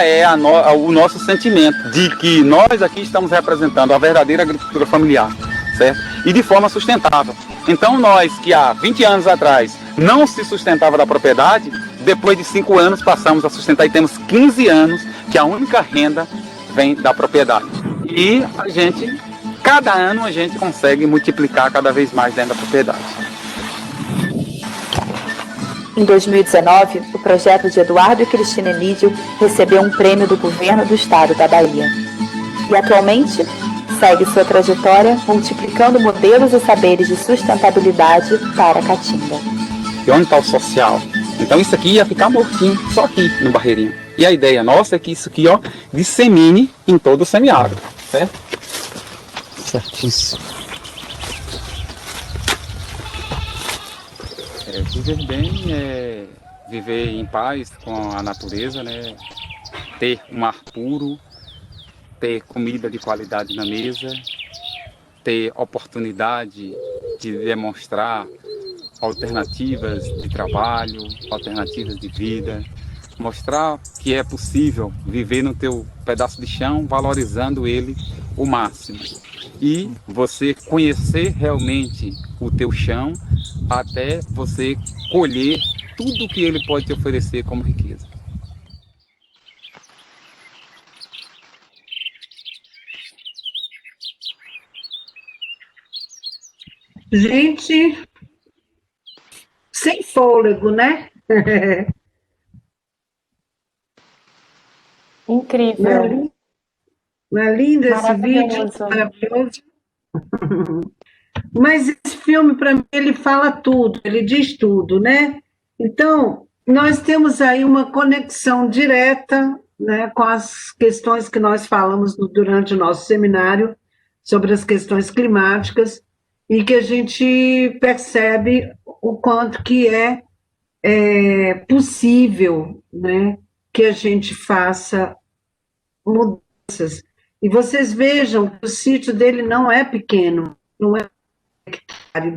é o nosso sentimento de que nós aqui estamos representando a verdadeira agricultura familiar, certo? E de forma sustentável. Então nós que há 20 anos atrás não se sustentava da propriedade, depois de 5 anos passamos a sustentar e temos 15 anos que a única renda vem da propriedade. E a gente, cada ano a gente consegue multiplicar cada vez mais dentro da propriedade. Em 2019, o projeto de Eduardo e Cristina Emídio recebeu um prêmio do governo do estado da Bahia. E atualmente segue sua trajetória multiplicando modelos e saberes de sustentabilidade para a Caatinga. E onde está o social? Então isso aqui ia ficar mortinho, só aqui no Barreirinho. E a ideia nossa é que isso aqui, ó, dissemine em todo o semiárido, certo? Certíssimo. Viver bem é viver em paz com a natureza, né? Ter um ar puro, ter comida de qualidade na mesa, ter oportunidade de demonstrar alternativas de trabalho, alternativas de vida, mostrar que é possível viver no teu pedaço de chão, valorizando ele o máximo. E você conhecer realmente o teu chão até você colher tudo que ele pode te oferecer como riqueza. Gente, sem fôlego, né? Incrível. Não é lindo esse vídeo? Maravilhoso. Mas esse filme, para mim, ele fala tudo, ele diz tudo, né? Então, nós temos aí uma conexão direta, né, com as questões que nós falamos durante o nosso seminário sobre as questões climáticas e que a gente percebe o quanto que é possível, né, que a gente faça mudanças. E vocês vejam que o sítio dele não é pequeno, não é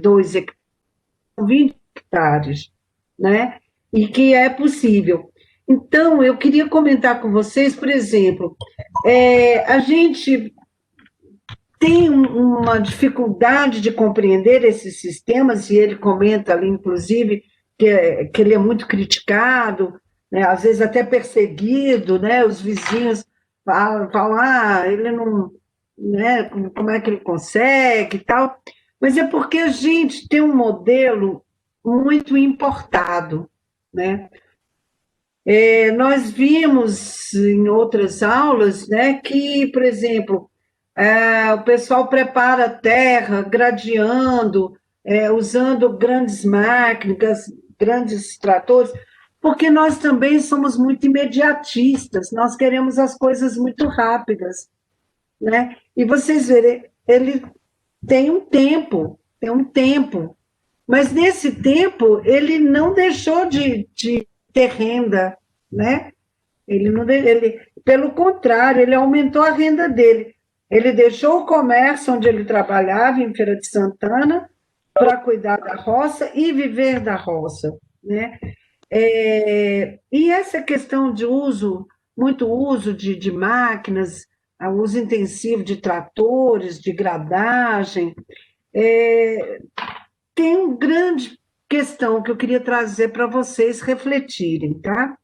2 hectares, 20 hectares, né? E que é possível. Então, eu queria comentar com vocês, por exemplo, a gente tem uma dificuldade de compreender esses sistemas, e ele comenta ali, inclusive, que ele é muito criticado, né? Às vezes até perseguido, né? Os vizinhos falam, ele não, né? Como é que ele consegue e tal. Mas é porque a gente tem um modelo muito importado, né? Nós vimos em outras aulas, né, que, por exemplo, o pessoal prepara a terra gradeando, usando grandes máquinas, grandes tratores, porque nós também somos muito imediatistas, nós queremos as coisas muito rápidas, né? E vocês verem, ele tem um tempo, mas nesse tempo ele não deixou de ter renda, né? Pelo contrário, ele aumentou a renda dele. Ele deixou o comércio onde ele trabalhava, em Feira de Santana, para cuidar da roça e viver da roça, né? E essa questão de muito uso de máquinas, o uso intensivo de tratores, de gradagem, tem uma grande questão que eu queria trazer para vocês refletirem, tá?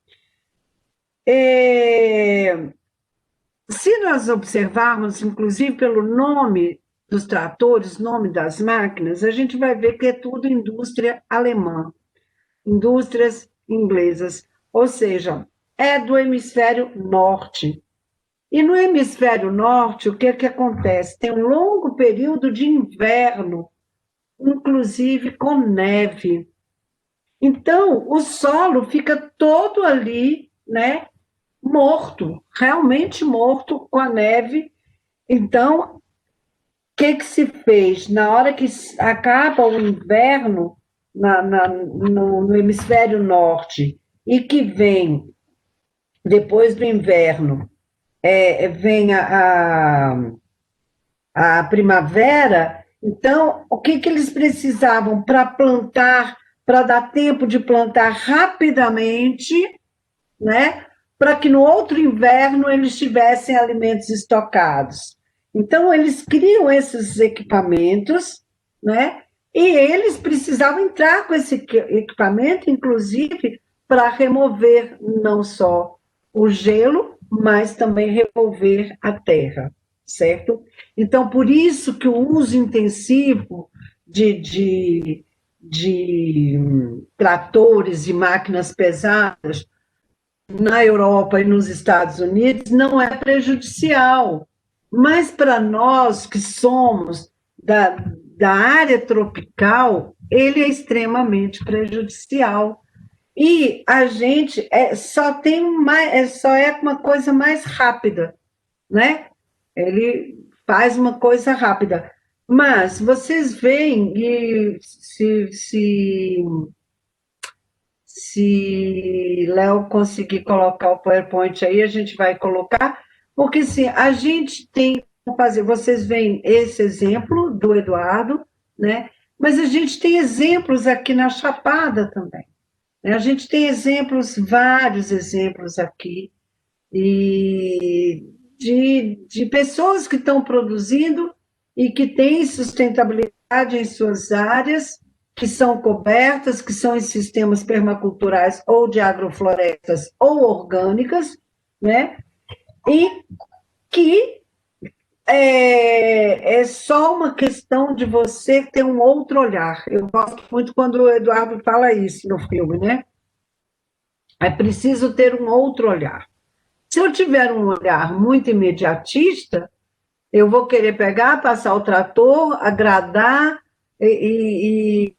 Se nós observarmos, inclusive pelo nome dos tratores, nome das máquinas, a gente vai ver que é tudo indústria alemã, indústrias inglesas, ou seja, é do hemisfério norte. E no hemisfério norte, o que acontece? Tem um longo período de inverno, inclusive com neve. Então, o solo fica todo ali, né, morto, realmente morto com a neve. Então, o que se fez? Na hora que acaba o inverno no hemisfério norte e que vem, depois do inverno, vem a primavera, então, o que eles precisavam para plantar, para dar tempo de plantar rapidamente, né? para que no outro inverno eles tivessem alimentos estocados. Então, eles criam esses equipamentos, né? E eles precisavam entrar com esse equipamento, inclusive, para remover não só o gelo, mas também remover a terra, certo? Então, por isso que o uso intensivo de tratores e máquinas pesadas na Europa e nos Estados Unidos não é prejudicial, mas para nós que somos da área tropical, ele é extremamente prejudicial. E a gente só é uma coisa mais rápida, né? Ele faz uma coisa rápida. Mas vocês veem, e se Léo conseguir colocar o PowerPoint aí, a gente vai colocar, porque sim, a gente tem que fazer, vocês veem esse exemplo do Eduardo, né? Mas a gente tem exemplos aqui na Chapada também. Né? A gente tem exemplos, vários exemplos aqui, e de pessoas que estão produzindo e que têm sustentabilidade em suas áreas, que são cobertas, que são em sistemas permaculturais ou de agroflorestas ou orgânicas, né? E que é só uma questão de você ter um outro olhar. Eu gosto muito quando o Eduardo fala isso no filme, né? É preciso ter um outro olhar. Se eu tiver um olhar muito imediatista, eu vou querer pegar, passar o trator, agradar e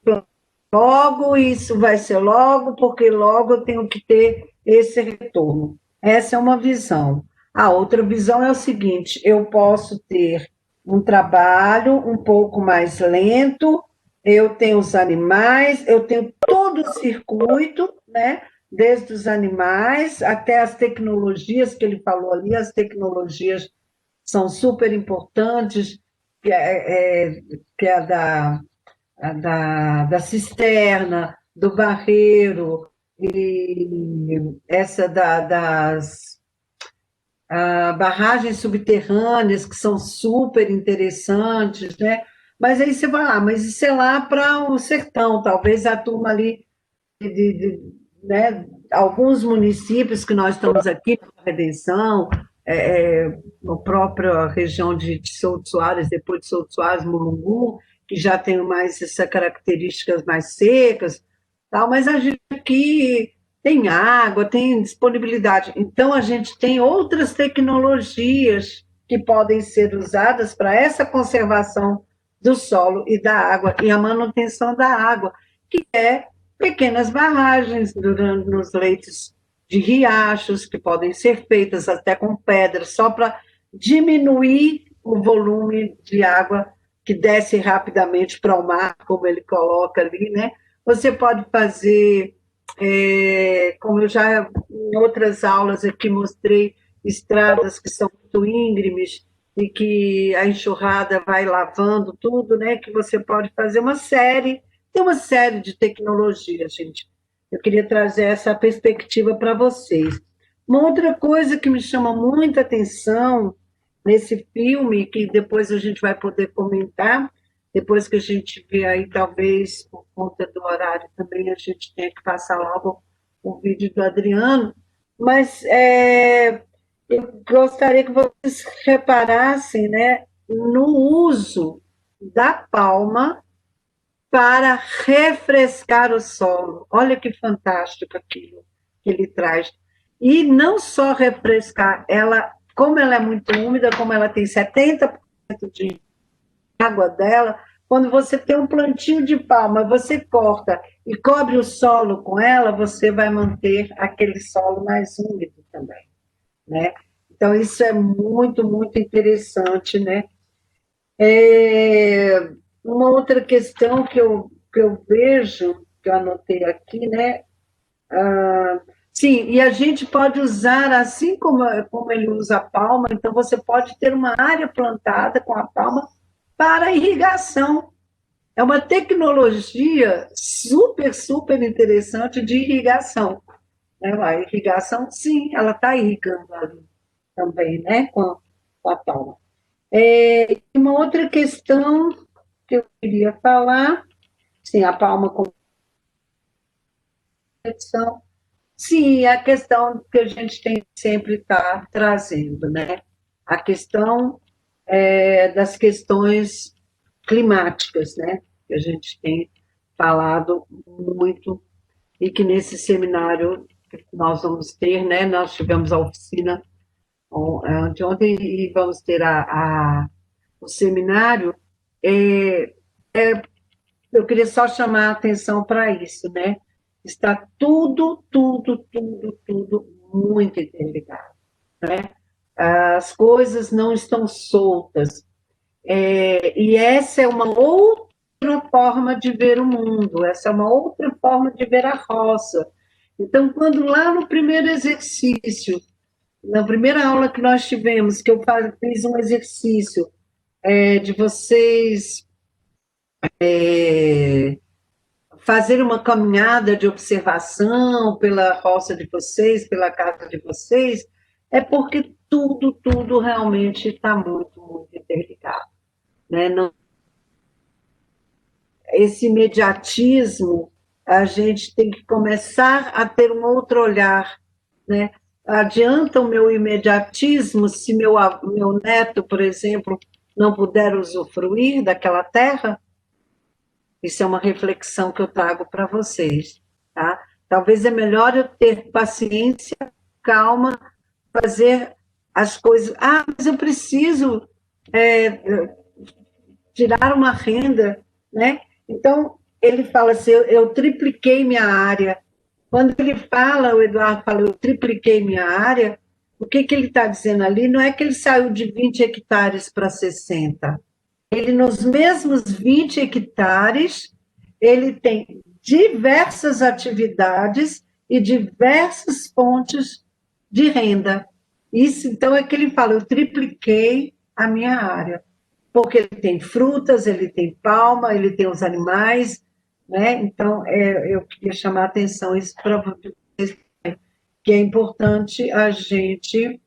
logo, isso vai ser logo, porque logo eu tenho que ter esse retorno. Essa é uma visão. A outra visão é o seguinte: eu posso ter um trabalho um pouco mais lento, eu tenho os animais, eu tenho todo o circuito, né? Desde os animais até as tecnologias que ele falou ali, as tecnologias são super importantes, que é da cisterna, do barreiro, e essa das barragens subterrâneas, que são super interessantes, né? Mas aí você vai lá, mas isso é lá para o sertão, talvez a turma ali, né, alguns municípios que nós estamos aqui, Redenção, na própria região de Souto Soares, depois de Souto Soares, Mulungu, que já tem mais essas características mais secas, tal, mas a gente aqui tem água, tem disponibilidade. Então, a gente tem outras tecnologias que podem ser usadas para essa conservação do solo e da água, e a manutenção da água, que é pequenas barragens nos leitos de riachos, que podem ser feitas até com pedras, só para diminuir o volume de água que desce rapidamente para o mar, como ele coloca ali, né? Você pode fazer, como eu já em outras aulas aqui mostrei, estradas que são muito íngremes e que a enxurrada vai lavando tudo, né? Que você pode fazer tem uma série de tecnologias, gente. Eu queria trazer essa perspectiva para vocês. Uma outra coisa que me chama muita atenção nesse filme, que depois a gente vai poder comentar, depois que a gente vê aí, talvez, por conta do horário também, a gente tenha que passar logo o vídeo do Adriano, mas eu gostaria que vocês reparassem, né, no uso da palma para refrescar o solo. Olha que fantástico aquilo que ele traz. E não só refrescar, como ela é muito úmida, como ela tem 70% de água dela, quando você tem um plantio de palma, você corta e cobre o solo com ela, você vai manter aquele solo mais úmido também, né? Então, isso é muito, muito interessante, né? Uma outra questão que eu vejo, que eu anotei aqui, né? Sim, e a gente pode usar, assim como ele usa a palma, então você pode ter uma área plantada com a palma para irrigação. É uma tecnologia super, super interessante de irrigação. né? A irrigação, sim, ela está irrigando ali também, né? Com a palma. Uma outra questão que eu queria falar, sim, a palma com proteção, sim, a questão que a gente tem que sempre estar trazendo, né? A questão das questões climáticas, né? Que a gente tem falado muito e que nesse seminário que nós vamos ter, né? Nós tivemos a oficina anteontem e vamos ter o seminário. É, eu queria só chamar a atenção para isso, né? Está tudo, tudo, tudo, tudo muito interligado, né? As coisas não estão soltas. E essa é uma outra forma de ver o mundo, essa é uma outra forma de ver a roça. Então, quando lá no primeiro exercício, na primeira aula que nós tivemos, que eu fiz um exercício de vocês fazer uma caminhada de observação pela roça de vocês, pela casa de vocês, é porque tudo, tudo realmente está muito, muito interligado. Né? Não, esse imediatismo, a gente tem que começar a ter um outro olhar. Né? Adianta o meu imediatismo se meu neto, por exemplo, não puder usufruir daquela terra? Isso é uma reflexão que eu trago para vocês, tá? Talvez é melhor eu ter paciência, calma, fazer as coisas. Ah, mas eu preciso tirar uma renda, né? Então, ele fala assim, eu tripliquei minha área. Quando ele fala, o Eduardo fala, eu tripliquei minha área, o que, que ele está dizendo ali? Não é que ele saiu de 20 hectares para 60. Ele, nos mesmos 20 hectares, ele tem diversas atividades e diversas fontes de renda. Isso, então, é que ele fala, eu tripliquei a minha área, porque ele tem frutas, ele tem palma, ele tem os animais, né? Então, eu queria chamar a atenção isso para vocês, que é importante a gente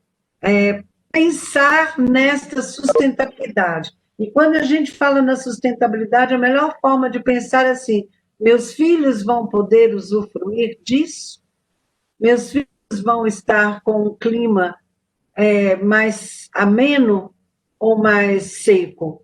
pensar nesta sustentabilidade. E quando a gente fala na sustentabilidade, a melhor forma de pensar é assim: meus filhos vão poder usufruir disso? Meus filhos vão estar com um clima mais ameno ou mais seco?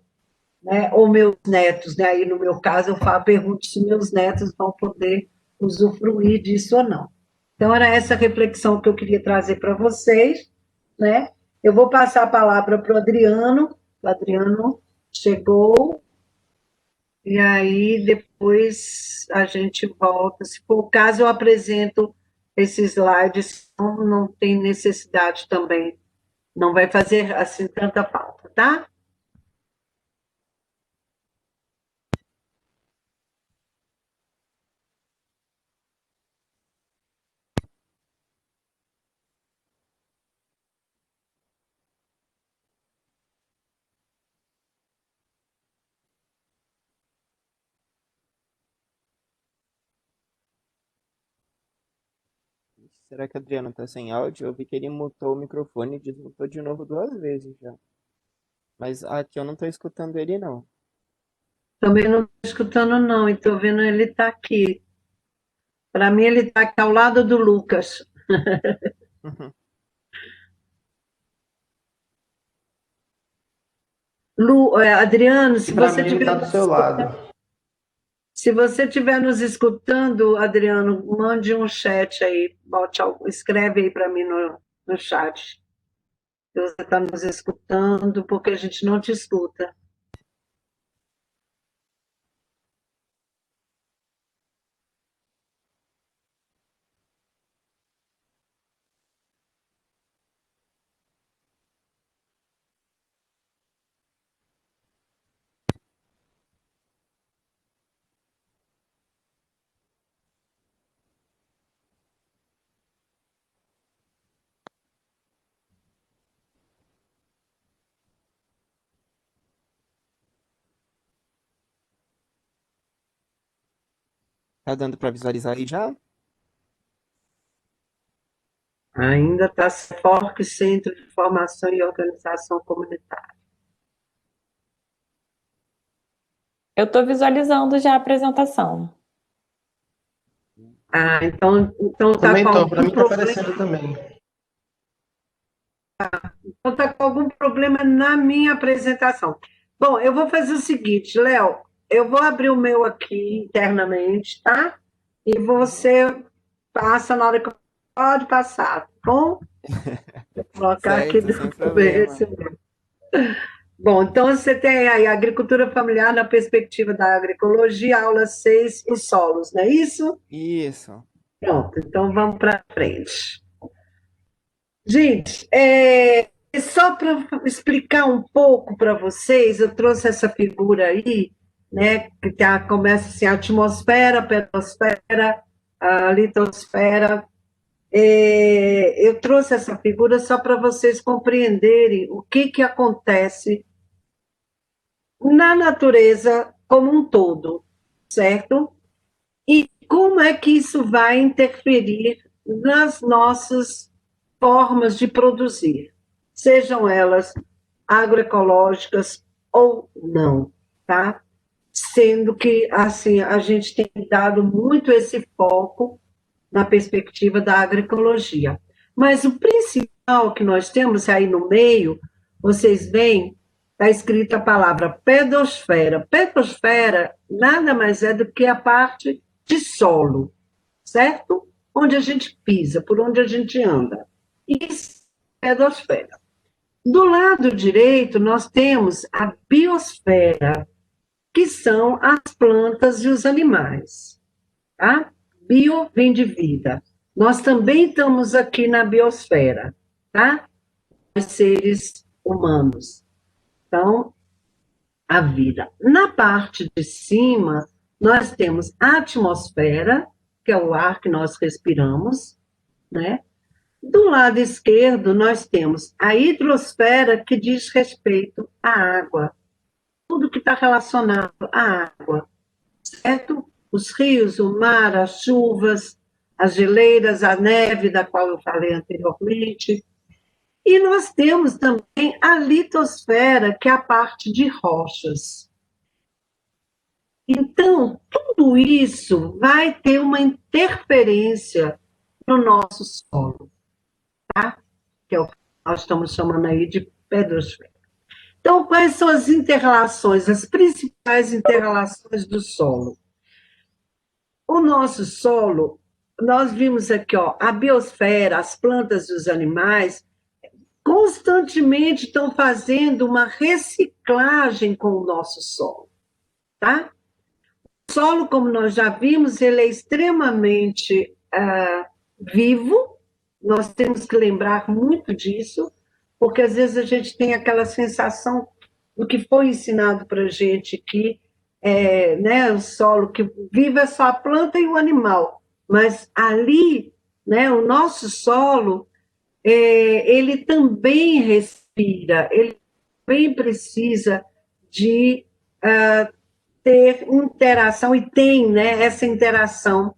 Né? Ou meus netos, né? Aí no meu caso eu pergunto se meus netos vão poder usufruir disso ou não. Então era essa reflexão que eu queria trazer para vocês, né? Eu vou passar a palavra para o Adriano. O Adriano chegou e aí depois a gente volta. Se for o caso, eu apresento esses slides, não tem necessidade também, não vai fazer assim tanta falta, tá? Será que o Adriano tá sem áudio? Eu vi que ele mutou o microfone e desmutou de novo 2 vezes já. Mas aqui eu não tô escutando ele, não. Também não estou escutando, não, e estou vendo ele está aqui. Para mim, ele está aqui ao lado do Lucas. Adriano, E para mim ele está do seu lado. se você estiver nos escutando, Adriano, mande um chat aí, escreve aí para mim no chat. Se você está nos escutando, porque a gente não te escuta. Tá dando pra visualizar aí já? Ainda está FORC, Centro de Formação e Organização Comunitária. Eu estou visualizando já a apresentação. Então está Também com tô, algum para mim tá problema. aparecendo também. Então está com algum problema na minha apresentação. Bom, eu vou fazer o seguinte, Léo, eu vou abrir o meu aqui internamente, tá? E você passa na hora que pode passar, tá bom? Vou colocar aqui Certo, sem no problema. Bom, então você tem aí agricultura familiar na perspectiva da agroecologia, aula 6, os solos, não é isso? Isso. Pronto, então vamos para frente. Gente, só para explicar um pouco para vocês, eu trouxe essa figura aí, né, que começa assim, a atmosfera, a pedosfera, a litosfera. Eu trouxe essa figura só para vocês compreenderem o que acontece na natureza como um todo, certo? E como é que isso vai interferir nas nossas formas de produzir, sejam elas agroecológicas ou não, tá? Sendo que, assim, a gente tem dado muito esse foco na perspectiva da agroecologia. Mas o principal que nós temos aí no meio, vocês veem, está escrita a palavra pedosfera. Pedosfera nada mais é do que a parte de solo, certo? Onde a gente pisa, por onde a gente anda. Isso é a pedosfera. Do lado direito, nós temos a biosfera, que são as plantas e os animais, tá? Bio vem de vida. Nós também estamos aqui na biosfera, tá? Os seres humanos. Então, a vida. Na parte de cima, nós temos a atmosfera, que é o ar que nós respiramos, né? Do lado esquerdo, nós temos a hidrosfera, que diz respeito à água. Tudo que está relacionado à água, certo? Os rios, o mar, as chuvas, as geleiras, a neve, da qual eu falei anteriormente. E nós temos também a litosfera, que é a parte de rochas. Então, tudo isso vai ter uma interferência no nosso solo, tá? Que é o que nós estamos chamando aí de pedrosfera. Então, quais são as interrelações, as principais interrelações do solo? O nosso solo, nós vimos aqui, ó, a biosfera, as plantas e os animais, constantemente estão fazendo uma reciclagem com o nosso solo, tá? O solo, como nós já vimos, ele é extremamente vivo, nós temos que lembrar muito disso, porque às vezes a gente tem aquela sensação do que foi ensinado para a gente que né, o solo que vive é só a planta e o animal, mas ali, né, o nosso solo, ele também respira, ele também precisa de ter interação, e tem, né, essa interação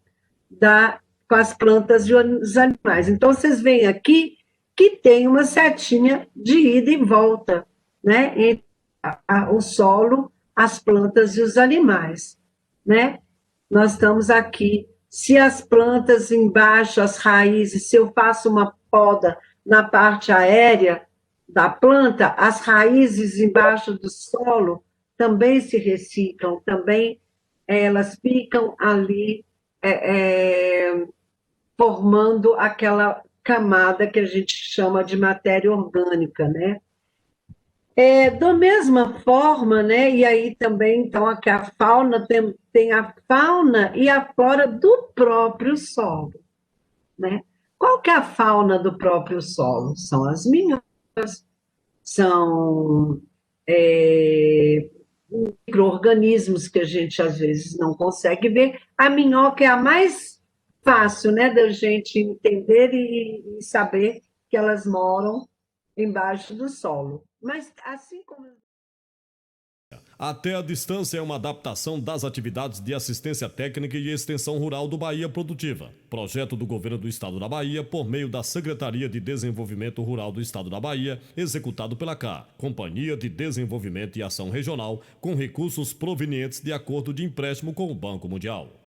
com as plantas e os animais. Então, vocês veem aqui que tem uma setinha de ida e volta, né, entre o solo, as plantas e os animais, né? Nós estamos aqui, se as plantas embaixo, as raízes, se eu faço uma poda na parte aérea da planta, as raízes embaixo do solo também se reciclam, também elas ficam ali formando aquela camada que a gente chama de matéria orgânica, né? Da mesma forma, né, e aí também, então, aqui a fauna tem a fauna e a flora do próprio solo, né? Qual que é a fauna do próprio solo? São as minhocas, são micro-organismos que a gente, às vezes, não consegue ver. A minhoca é a mais fácil, né, da gente entender e saber que elas moram embaixo do solo. Mas, assim como Até a Distância é uma adaptação das atividades de assistência técnica e extensão rural do Bahia Produtiva, projeto do Governo do Estado da Bahia por meio da Secretaria de Desenvolvimento Rural do Estado da Bahia, executado pela CA, Companhia de Desenvolvimento e Ação Regional, com recursos provenientes de acordo de empréstimo com o Banco Mundial.